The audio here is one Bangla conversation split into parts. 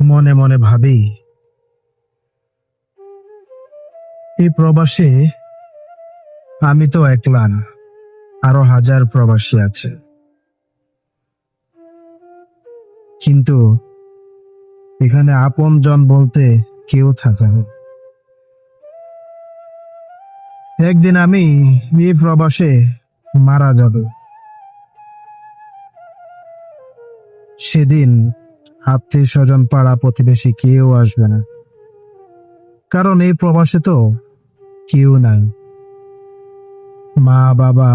মনে মনে ভাবি, এই প্রবাসে আমি তো একলা না, আরো হাজার প্রবাসী আছে। কিন্তু এখানে আপন জন বলতে কেউ থাকে না। একদিন আমি এই প্রবাসে মারা যাব। সেদিন আত্মীয় স্বজন পাড়া প্রতিবেশী কেউ আসবে না, কারণ এই প্রবাসে তো কেউ নাই। মা বাবা,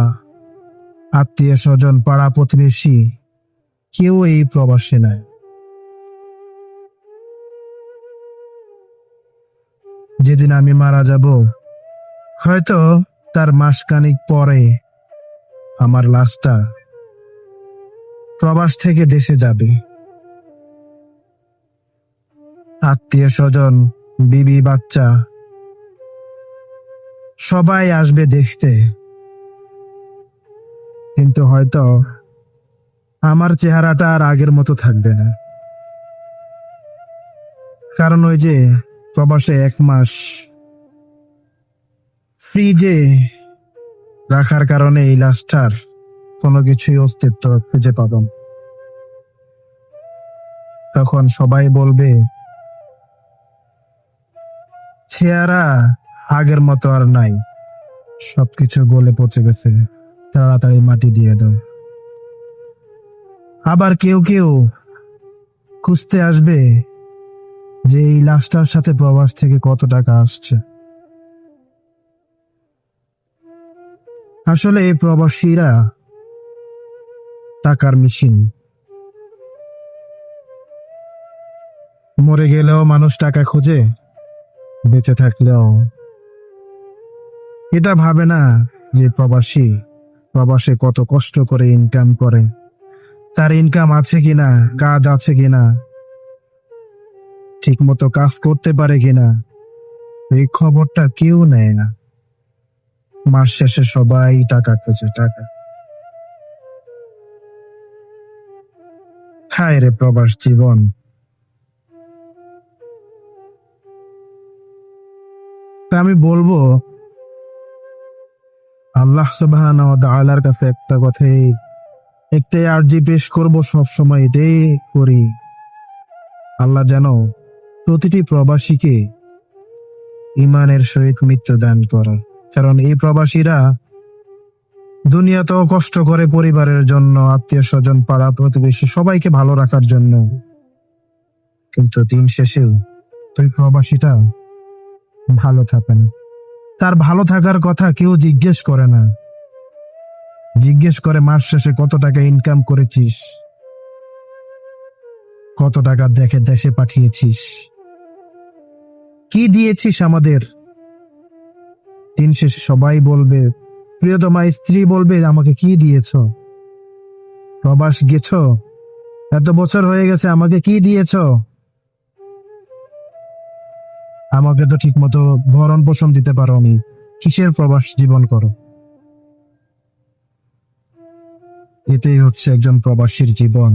আত্মীয় স্বজন পাড়া প্রতিবেশী কেউ এই প্রবাসে নাই। যেদিন আমি মারা যাব, হয়তো তার মাসখানেক পরে আমার লাশটা প্রবাস থেকে দেশে যাবে। আত্মীয় স্বজন, বিবি বাচ্চা সবাই আসবে দেখতে, কিন্তু হয়তো আমার চেহারাটা আর আগের মতো থাকবে না। কারণ ওই যে প্রবাসে 1 মাস ফ্রিজে রাখার কারণে এই লাশটার কোনো কিছুই অস্তিত্ব খুঁজে পাব না। তখন সবাই বলবে, চেহারা আগের মতো আর নাই, সবকিছু গলে পচে গেছে, তাড়াতাড়ি মাটি দিয়ে দাও। আবার কেউ কেউ খুঁজতে আসবে যে এই লাশটার সাথে প্রবাস থেকে কত টাকা আসছে। আসলে এই প্রবাসীরা টাকার মেশিন। মরে গেলেও মানুষ টাকা খোঁজে, বেঁচে থাকলেও। এটা ভাবে না যে প্রবাসে কত কষ্ট করে ইনকাম করে, তার ইনকাম আছে কিনা, কাজ আছে কিনা, ঠিক মতো কাজ করতে পারে কিনা, এই খবরটা কেউ নেয় না। মাস শেষে সবাই টাকা খোঁজে, টাকা। হায় রে প্রবাস জীবন। তা আমি বলবো, আল্লাহ সুবহানাহু ওয়া তাআলার কাছে একটাই আরজি পেশ করব, সব সময় এটাই করি, আল্লাহ যেন প্রতিটি প্রবাসীকে ইমানের সহিত মৃত্যু দান করে। কারণ এই প্রবাসীরা দুনিয়াতেও কষ্ট করে পরিবারের জন্য, আত্মীয় স্বজন পাড়া প্রতিবেশী সবাইকে ভালো রাখার জন্য, কিন্তু দিন শেষে ওই প্রবাসীটা ভালো থাকে না। তার ভালো থাকার কথা কেউ জিজ্ঞেস করে না। জিজ্ঞেস করে মাস শেষে কত টাকা ইনকাম করেছিস, কত টাকা দেখে দেশে পাঠিয়েছিস, কি দিয়েছিস আমাদের। দিন শেষে সবাই বলবে, প্রিয়তমা স্ত্রী বলবে, আমাকে কি দিয়েছ, প্রবাস গেছ, এত বছর হয়ে গেছে, আমাকে কি দিয়েছ। আমাকে তো ঠিক মতো ভরণ পোষণ দিতে পারোনি, কিসের প্রবাস জীবন করো। এটাই হচ্ছে একজন প্রবাসীর জীবন।